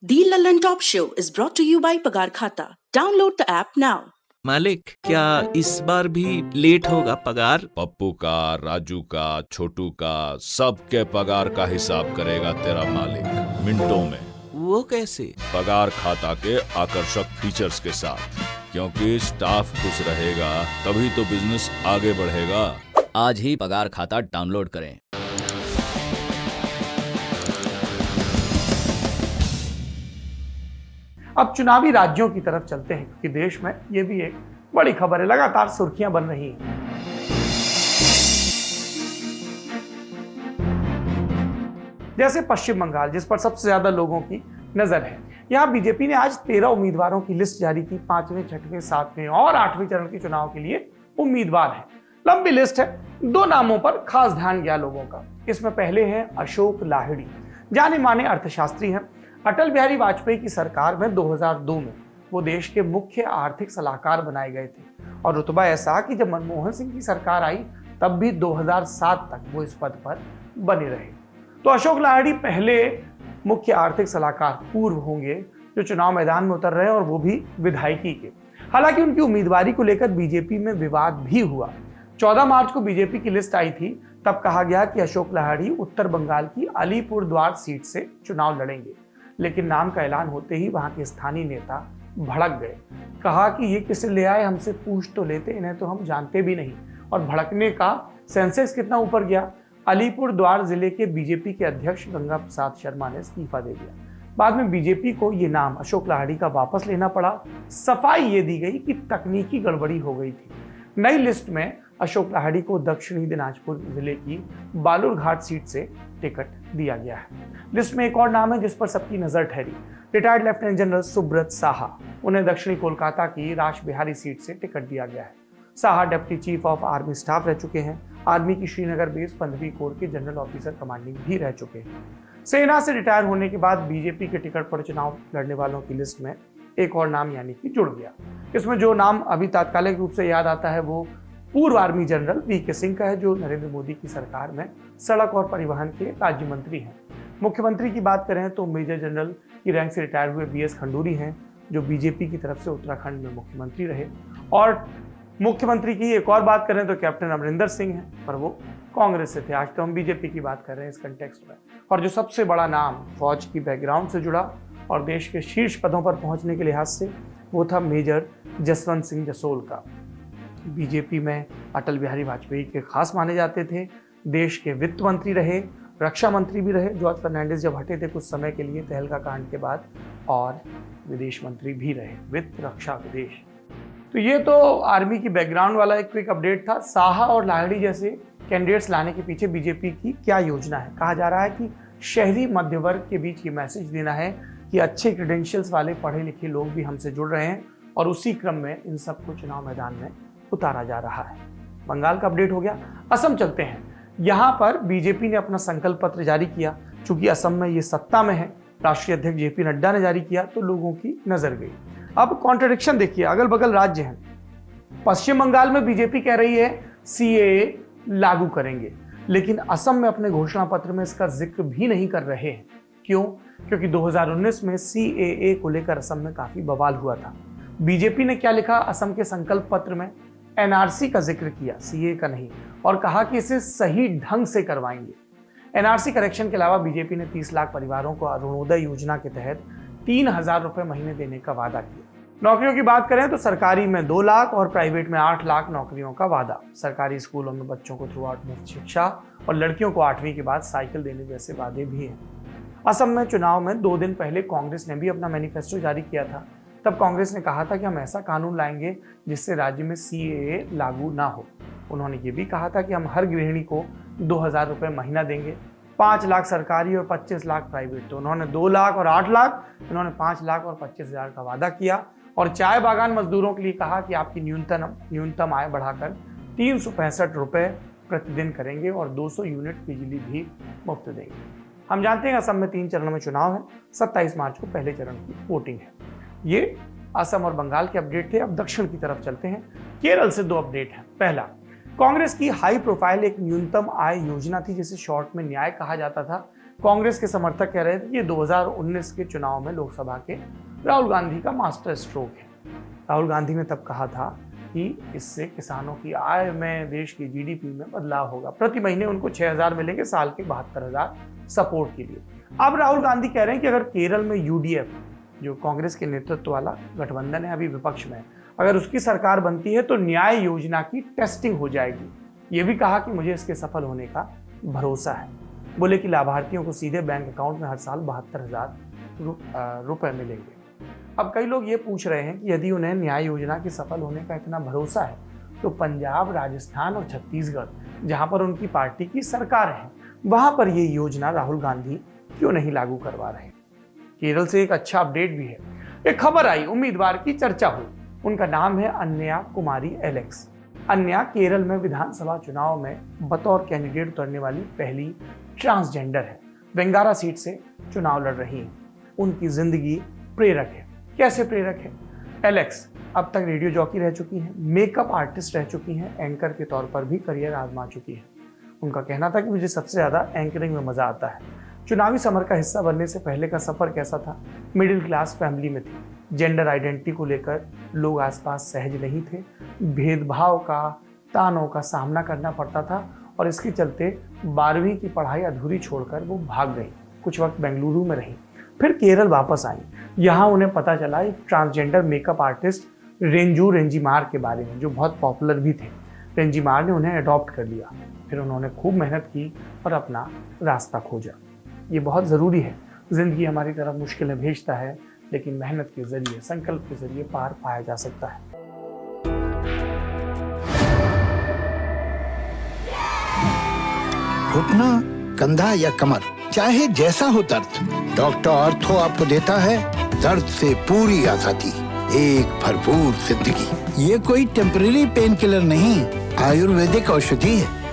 The Lallin Top Show is brought to you by Pagar Khata. Download the app now. मालिक, क्या इस बार भी late होगा पगार? पप्पू का, राजू का, छोटू का, सबके पगार का हिसाब करेगा तेरा मालिक मिनटों में। वो कैसे? पगार खाता के आकर्षक फीचर्स के साथ, क्योंकि स्टाफ खुश रहेगा तभी तो बिजनेस आगे बढ़ेगा। आज ही पगार खाता डाउनलोड करें। अब चुनावी राज्यों की तरफ चलते हैं, क्योंकि देश में ये भी एक बड़ी खबर है, लगातार सुर्खियां बन रही हैं। जैसे पश्चिम बंगाल, जिस पर सबसे ज्यादा लोगों की नजर है। यहां बीजेपी ने आज 13 उम्मीदवारों की लिस्ट जारी की। 5वें, 6वें, 7वें और 8वें चरण के चुनाव के लिए उम्मीदवार हैं। लंबी लिस्ट है। 2 नामों पर खास ध्यान गया लोगों का। इसमें पहले हैं अशोक लाहिड़ी, जाने माने अर्थशास्त्री हैं। अटल बिहारी वाजपेयी की सरकार में 2002 में वो देश के मुख्य आर्थिक सलाहकार बनाए गए थे, और रुतबा ऐसा कि जब मनमोहन सिंह की सरकार आई तब भी 2007 तक वो इस पद पर बने रहे। तो अशोक लाहिड़ी पहले मुख्य आर्थिक सलाहकार पूर्व होंगे जो चुनाव मैदान में उतर रहे हैं, और वो भी विधायकी के। हालांकि उनकी उम्मीदवारी को लेकर बीजेपी में विवाद भी हुआ। 14 मार्च को बीजेपी की लिस्ट आई थी। तब कहा गया कि अशोक लाहिड़ी उत्तर बंगाल की अलीपुरद्वार सीट से चुनाव लड़ेंगे, लेकिन नाम का ऐलान होते ही वहां के स्थानीय नेता भड़क गए। कहा कि ये किसे ले आए, हमसे पूछ तो लेते, इन्हें तो हम जानते भी नहीं। और भड़कने का सेंसेक्स कितना ऊपर गया। अलीपुरद्वार जिले के बीजेपी के अध्यक्ष गंगा प्रसाद शर्मा ने इस्तीफा दे दिया। बाद में बीजेपी को ये नाम अशोक लाहिड़ी का वापस लेना पड़ा। सफाई ये दी गई कि तकनीकी गड़बड़ी हो गई थी। नई लिस्ट में अशोक लाहिड़ी को दक्षिणी दिनाजपुर जिले की बालूरघाट सीट से टिकट दिया गया है। लिस्ट में एक और नाम है जिस पर सबकी नजर ठहरी। Retired lieutenant general Subrata Saha, उन्हें दक्षिणी कोलकाता की राश बिहारी सीट से टिकट दिया गया है। Saha deputy chief of army staff रह चुके हैं। आर्मी की श्रीनगर बेस 15वीं कोर के जनरल ऑफिसर कमांडिंग भी रह चुके हैं। सेना से रिटायर होने के बाद बीजेपी के टिकट पर चुनाव लड़ने वालों की लिस्ट में एक और नाम यानी कि जुड़ गया। इसमें जो नाम अभी तात्कालिक रूप से याद आता है वो पूर्व आर्मी जनरल वीके सिंह का है, जो नरेंद्र मोदी की सरकार में सड़क और परिवहन के राज्य मंत्री हैं। मुख्यमंत्री की बात करें तो मेजर जनरल की रैंक से रिटायर हुए बीएस खंडूरी हैं, जो बीजेपी की तरफ से उत्तराखंड में मुख्यमंत्री रहे। और मुख्यमंत्री की एक और बात करें तो कैप्टन अमरिंदर सिंह हैं, पर वो कांग्रेस से थे। आज तो हम बीजेपी की बात कर रहे हैं इस कंटेक्स्ट में। और जो सबसे बड़ा नाम फौज की बैकग्राउंड से जुड़ा और देश के शीर्ष पदों पर पहुंचने के लिहाज से, वो था मेजर जसवंत सिंह जसोल का। बीजेपी में अटल बिहारी वाजपेयी के खास माने जाते थे। देश के वित्त मंत्री रहे, रक्षा मंत्री भी रहे, जॉर्ज फर्नांडिस जब हटे थे कुछ समय के लिए तहलका कांड के बाद, और विदेश मंत्री भी रहे, वित्त, रक्षा, विदेश। तो ये तो आर्मी की बैकग्राउंड वाला एक क्विक अपडेट था। साहा और लाहिड़ी जैसे कैंडिडेट्स लाने के पीछे बीजेपी की क्या योजना है? कहा जा रहा है कि शहरी मध्य वर्ग के बीच ये मैसेज देना है कि अच्छे क्रेडेंशियल्स वाले पढ़े लिखे लोग भी हमसे जुड़ रहे हैं, और उसी क्रम में इन सबको चुनाव मैदान में उतारा जा रहा है। बंगाल का अपडेट हो गया। असम चलते हैं। यहां पर बीजेपी ने अपना संकल्प पत्र जारी किया। चूंकि असम में ये सत्ता में है, राष्ट्रीय अध्यक्ष जेपी नड्डा ने जारी किया, तो लोगों की नजर गई। अब कॉन्ट्रडिक्शन देखिए, अगल बगल राज्य हैं। पश्चिम बंगाल में बीजेपी कह रही है सीएए लागू करेंगे, लेकिन असम में अपने घोषणा पत्र में इसका जिक्र भी नहीं कर रहे हैं। क्यों? क्योंकि 2019 में सीएए को लेकर असम में काफी बवाल हुआ था। बीजेपी ने क्या लिखा असम के संकल्प पत्र में? एनआरसी का जिक्र किया, सीए का नहीं, और कहा कि इसे सही ढंग से करवाएंगे। एनआरसी करेक्शन के अलावा बीजेपी ने 30 लाख परिवारों को अरुणोदय योजना के तहत 3000 रुपए महीने देने का वादा किया। नौकरियों की बात करें तो सरकारी में 2 लाख और प्राइवेट में 8 लाख नौकरियों का वादा। सरकारी स्कूलों में बच्चों को थ्रू आउट मुफ्त शिक्षा और लड़कियों को 8वीं के बाद साइकिल देने जैसे वादे भी हैं। असम में चुनाव में 2 दिन पहले कांग्रेस ने भी अपना मैनिफेस्टो जारी किया था। तब कांग्रेस ने कहा था कि हम ऐसा कानून लाएंगे जिससे राज्य में सीएए लागू ना हो। उन्होंने ये भी कहा था कि हम हर गृहिणी को 2000 रुपए महीना देंगे, 5 लाख सरकारी और 25 लाख प्राइवेट। तो उन्होंने 2 लाख और 8 लाख, इन्होंने 5 लाख और 25,000 का वादा किया। और चाय बागान मजदूरों के लिए कहा कि आपकी न्यूनतम आय बढ़ाकर 365 रुपए प्रतिदिन करेंगे और 200 यूनिट बिजली भी मुफ्त देंगे। हम जानते हैं असम में 3 चरणों में चुनाव है। 27 मार्च को पहले चरण की वोटिंग है। ये असम और बंगाल के अपडेट थे। अब दक्षिण की तरफ चलते हैं। केरल से 2 अपडेट हैं। पहला, कांग्रेस की हाई प्रोफाइल एक न्यूनतम आय योजना थी जिसे शॉर्ट में न्याय कहा जाता था। कांग्रेस के समर्थक कह रहे थे कि ये 2019 के चुनाव में लोकसभा के राहुल गांधी का मास्टर स्ट्रोक है। राहुल गांधी ने तब कहा था कि इससे किसानों की आय में, देश की जीडीपी में बदलाव होगा। प्रति महीने उनको 6,000 मिलेंगे, साल के 72,000 सपोर्ट के लिए। अब राहुल गांधी कह रहे हैं कि अगर केरल में यूडीएफ, जो कांग्रेस के नेतृत्व वाला गठबंधन है, अभी विपक्ष में, अगर उसकी सरकार बनती है तो न्याय योजना की टेस्टिंग हो जाएगी। ये भी कहा कि मुझे इसके सफल होने का भरोसा है। बोले कि लाभार्थियों को सीधे बैंक अकाउंट में हर साल 72,000 रुपए मिलेंगे। अब कई लोग ये पूछ रहे हैं कि यदि उन्हें न्याय योजना के सफल होने का इतना भरोसा है तो पंजाब, राजस्थान और छत्तीसगढ़, जहां पर उनकी पार्टी की सरकार है, वहां पर ये योजना राहुल गांधी क्यों नहीं लागू करवा रहे। केरल से एक अच्छा अपडेट भी है। एक खबर आई, उम्मीदवार की चर्चा हुई। उनका नाम है अन्या कुमारी एलेक्स। अन्या केरल में विधानसभा चुनाव में बतौर कैंडिडेट उतरने वाली पहली ट्रांसजेंडर है। वेंगारा सीट से चुनाव लड़ रही है। उनकी जिंदगी प्रेरक है। कैसे प्रेरक है? एलेक्स अब तक रेडियो जॉकी रह चुकी हैं, मेकअप आर्टिस्ट रह चुकी हैं, एंकर के तौर पर भी करियर आजमा चुकी है। उनका कहना था कि मुझे सबसे ज्यादा एंकरिंग में मजा आता है। चुनावी समर का हिस्सा बनने से पहले का सफर कैसा था? मिडिल क्लास फैमिली में थी। जेंडर आइडेंटिटी को लेकर लोग आसपास सहज नहीं थे। भेदभाव का, तानों का सामना करना पड़ता था और इसके चलते 12वीं की पढ़ाई अधूरी छोड़कर वो भाग गई। कुछ वक्त बेंगलुरु में रही, फिर केरल वापस आई। यहाँ उन्हें पता चला एक ट्रांसजेंडर मेकअप आर्टिस्ट रेंजू रेंजीमार के बारे में, जो बहुत पॉपुलर भी थे। रेंजीमार ने उन्हें अडॉप्ट कर लिया। फिर उन्होंने खूब मेहनत की और अपना रास्ता खोजा। ये बहुत ज़रूरी है। जिंदगी हमारी तरफ मुश्किलें भेजता है, लेकिन मेहनत के जरिए, संकल्प के जरिए पार पाया जा सकता है। घुटना, कंधा या कमर, चाहे जैसा हो दर्द, डॉक्टर ऑर्थो आपको देता है दर्द से पूरी आजादी, एक भरपूर जिंदगी। ये कोई टेम्परेरी पेन किलर नहीं, आयुर्वेदिक औषधि है।